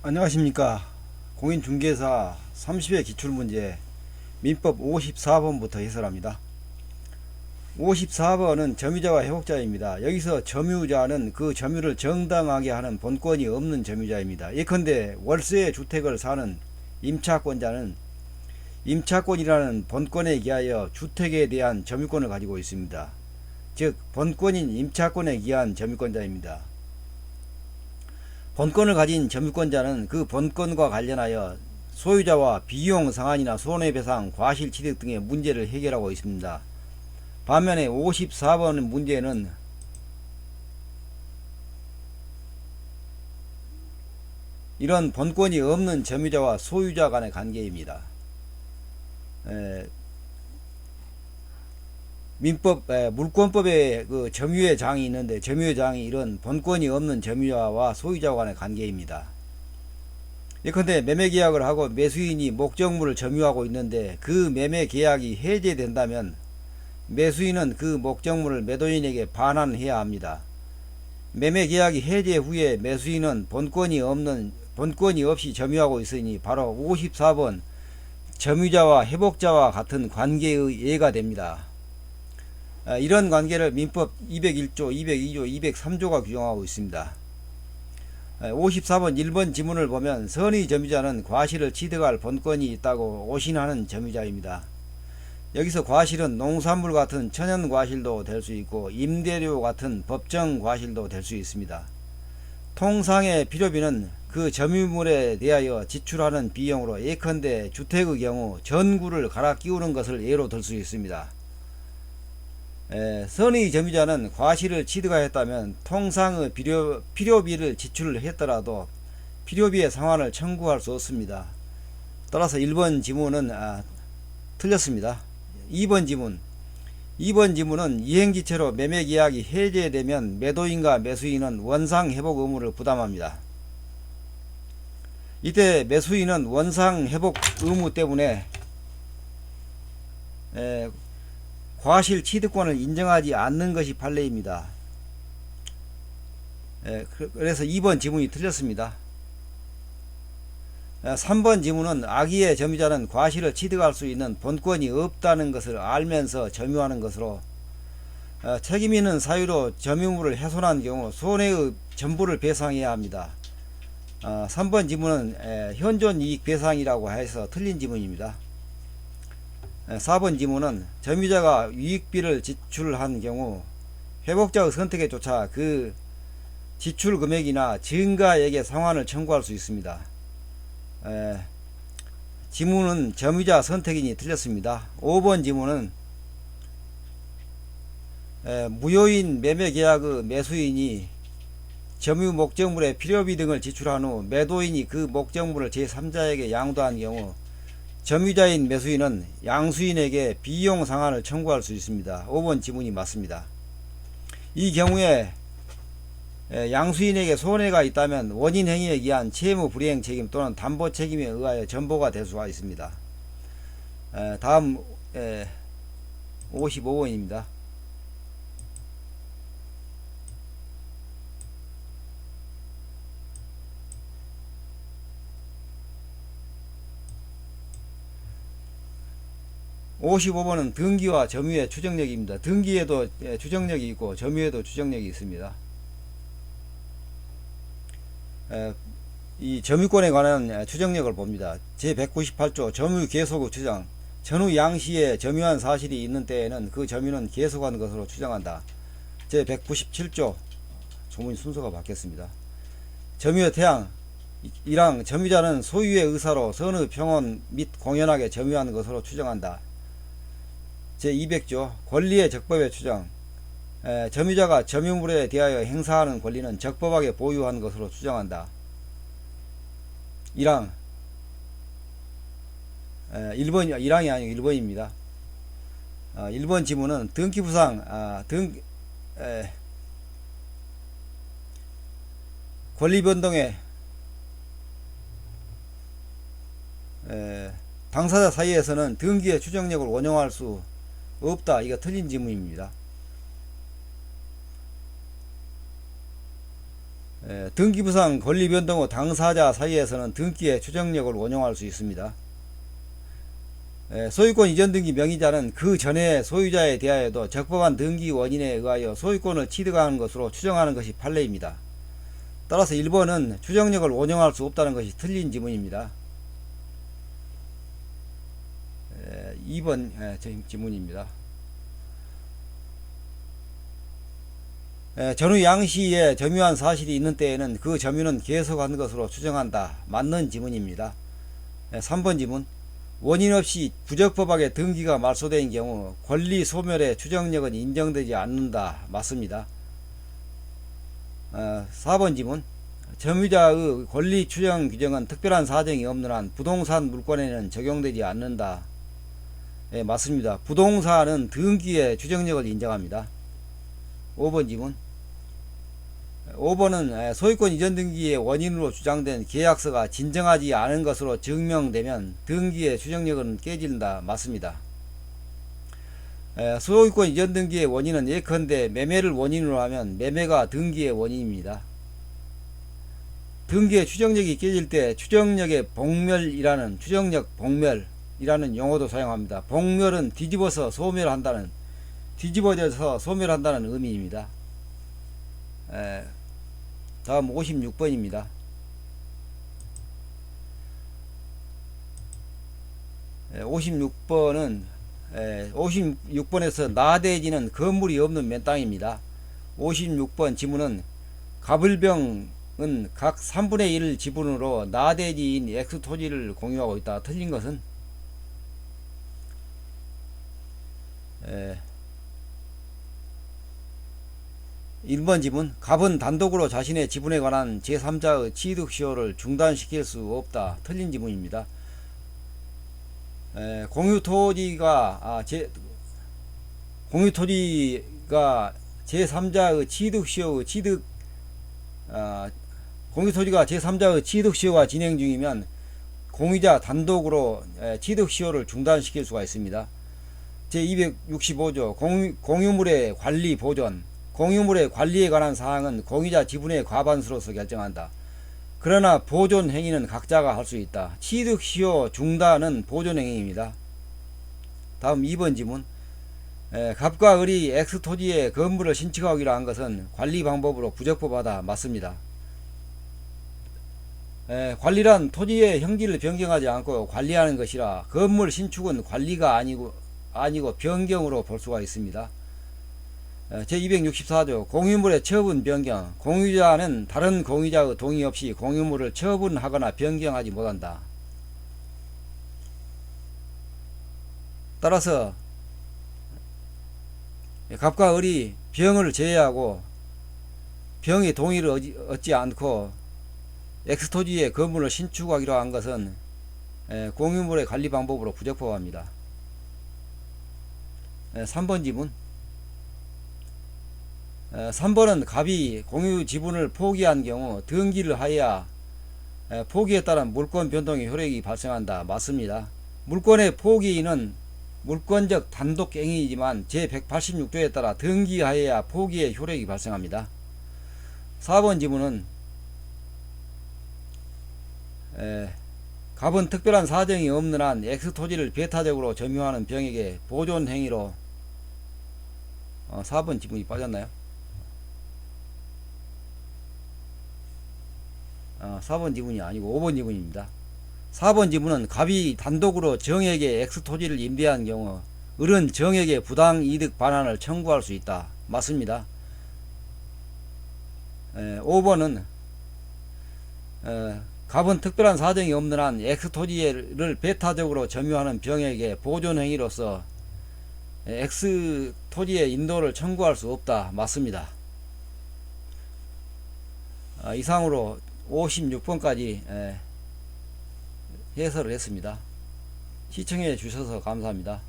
안녕하십니까. 공인중개사 30회 기출문제 민법 54번부터 해설합니다. 54번은 점유자와 회복자입니다. 여기서 점유자는 그 점유를 정당하게 하는 본권이 없는 점유자입니다. 예컨대 월세 주택을 사는 임차권자는 임차권이라는 본권에 기하여 주택에 대한 점유권을 가지고 있습니다. 즉 본권인 임차권에 기한 점유권자입니다. 본권을 가진 점유권자는 그 본권과 관련하여 소유자와 비용 상환이나 손해배상, 과실취득 등의 문제를 해결하고 있습니다. 반면에 54번 문제는 이런 본권이 없는 점유자와 소유자 간의 관계입니다. 민법 물권법에 그 점유의 장이 있는데 점유의 장이 이런 본권이 없는 점유자와 소유자 간의 관계입니다. 예컨대 매매계약을 하고 매수인이 목적물을 점유하고 있는데 그 매매계약이 해제된다면 매수인은 그 목적물을 매도인에게 반환해야 합니다. 매매계약이 해제 후에 매수인은 본권이 없이 점유하고 있으니 바로 54번 점유자와 회복자와 같은 관계의 예가 됩니다. 이런 관계를 민법 201조, 202조, 203조가 규정하고 있습니다. 54번 1번 지문을 보면 선의 점유자는 과실을 취득할 본권이 있다고 오신하는 점유자입니다. 여기서 과실은 농산물 같은 천연 과실도 될 수 있고 임대료 같은 법정 과실도 될 수 있습니다. 통상의 필요비는 그 점유물에 대하여 지출하는 비용으로 예컨대 주택의 경우 전구를 갈아 끼우는 것을 예로 들 수 있습니다. 선의 점유자는 과실을 취득하였다면 통상의 필요비를 지출을 했더라도 필요비의 상환을 청구할 수 없습니다. 따라서 1번 지문은 틀렸습니다. 2번 지문은 이행지체로 매매계약이 해제되면 매도인과 매수인은 원상회복 의무를 부담합니다. 이때 매수인은 원상회복 의무 때문에 과실 취득권을 인정하지 않는 것이 판례입니다. 그래서 2번 지문이 틀렸습니다. 3번 지문은 악의의 점유자는 과실을 취득할 수 있는 본권이 없다는 것을 알면서 점유하는 것으로 책임 있는 사유로 점유물을 훼손한 경우 손해의 전부를 배상해야 합니다. 3번 지문은 현존이익 배상이라고 해서 틀린 지문입니다. 4번 지문은 점유자가 유익비를 지출한 경우 회복자의 선택에 쫓아 그 지출 금액이나 증가액의 상환을 청구할 수 있습니다. 지문은 점유자 선택인이 틀렸습니다. 5번 지문은 무효인 매매계약의 매수인이 점유 목적물의 필요비 등을 지출한 후 매도인이 그 목적물을 제3자에게 양도한 경우 점유자인 매수인은 양수인에게 비용 상환을 청구할 수 있습니다. 5번 지문이 맞습니다. 이 경우에 양수인에게 손해가 있다면 원인 행위에 의한 채무 불이행 책임 또는 담보 책임에 의하여 전보가 될 수가 있습니다. 다음 55번입니다. 55번은 등기와 점유의 추정력입니다. 등기에도 추정력이 있고 점유에도 추정력이 있습니다. 이 점유권에 관한 추정력을 봅니다. 제198조 점유 계속의 추정. 전후 양시에 점유한 사실이 있는 때에는 그 점유는 계속한 것으로 추정한다. 제197조 조문 순서가 바뀌었습니다. 점유의 태양 1항 점유자는 소유의 의사로 선의 평온 및 공연하게 점유한 것으로 추정한다. 제200조 권리의 적법의 추정. 점유자가 점유물에 대하여 행사하는 권리는 적법하게 보유한 것으로 추정한다. 1항 1항이 아니고 1번입니다. 1번 지문은 등기부상 권리변동의 당사자 사이에서는 등기의 추정력을 원용할 수 없다. 이거 틀린 지문입니다. 등기부상 권리변동 후 당사자 사이에서는 등기의 추정력을 원용할 수 있습니다. 소유권 이전 등기 명의자는 그 전에 소유자에 대하여도 적법한 등기 원인에 의하여 소유권을 취득하는 것으로 추정하는 것이 판례입니다. 따라서 1번은 추정력을 원용할 수 없다는 것이 틀린 지문입니다. 2번 지문입니다. 전후 양시에 점유한 사실이 있는 때에는 그 점유는 계속한 것으로 추정한다. 맞는 지문입니다. 3번 지문. 원인 없이 부적법하게 등기가 말소된 경우 권리 소멸의 추정력은 인정되지 않는다. 맞습니다. 4번 지문. 점유자의 권리 추정 규정은 특별한 사정이 없는 한 부동산 물권에는 적용되지 않는다. 맞습니다. 부동산은 등기의 추정력을 인정합니다. 5번 지문. 5번은 소유권 이전 등기의 원인으로 주장된 계약서가 진정하지 않은 것으로 증명되면 등기의 추정력은 깨진다. 맞습니다. 소유권 이전 등기의 원인은 예컨대 매매를 원인으로 하면 매매가 등기의 원인입니다. 등기의 추정력이 깨질 때 추정력의 봉멸이라는 추정력 봉멸이라는 용어도 사용합니다. 봉멸은 뒤집어져서 소멸한다는 의미입니다. 다음 56번입니다. 56번에서 나대지는 건물이 없는 맨땅입니다. 56번 지문은 가불병은 각 3분의 1 지분으로 나대지인 X 토지를 공유하고 있다. 틀린 것은 1번 지문. 갑은 단독으로 자신의 지분에 관한 제3자의 취득 시효를 중단시킬 수 없다. 틀린 지문입니다. 공유토지가 제3자의 취득 시효의 공유토지가 제3자의 취득 시효가 진행 중이면 공유자 단독으로 취득 시효를 중단시킬 수가 있습니다. 제265조 공유물의 관리 보존. 공유물의 관리에 관한 사항은 공유자 지분의 과반수로서 결정한다. 그러나 보존 행위는 각자가 할 수 있다. 취득 시효 중단은 보존 행위입니다. 다음 2번 지문. 갑과 을이 X 토지에 건물을 신축하기로 한 것은 관리 방법으로 부적법하다. 맞습니다. 관리란 토지의 형질을 변경하지 않고 관리하는 것이라 건물 신축은 관리가 아니고 변경으로 볼 수가 있습니다. 제264조 공유물의 처분 변경. 공유자는 다른 공유자의 동의 없이 공유물을 처분하거나 변경하지 못한다. 따라서 갑과 을이 병을 제외하고 병의 동의를 얻지 않고 X토지에 건물을 신축하기로 한 것은 공유물의 관리 방법으로 부적법합니다. 3번 지문. 3번은 갑이 공유 지분을 포기한 경우 등기를 하여야 포기에 따른 물권 변동의 효력이 발생한다. 맞습니다. 물권의 포기는 물권적 단독 행위이지만 제186조에 따라 등기하여야 포기의 효력이 발생합니다. 4번 지문은 갑은 특별한 사정이 없는 한 X토지를 배타적으로 점유하는 병에게 보존 행위로 4번 지문이 빠졌나요? 4번 지문이 아니고 5번 지문입니다. 4번 지문은 갑이 단독으로 정에게 X토지를 임대한 경우 을은 정에게 부당이득 반환을 청구할 수 있다. 맞습니다. 5번은 갑은 특별한 사정이 없는 한 X토지를 배타적으로 점유하는 병에게 보존행위로서 X토지의 인도를 청구할 수 없다. 맞습니다. 이상으로 56번까지 해설을 했습니다. 시청해 주셔서 감사합니다.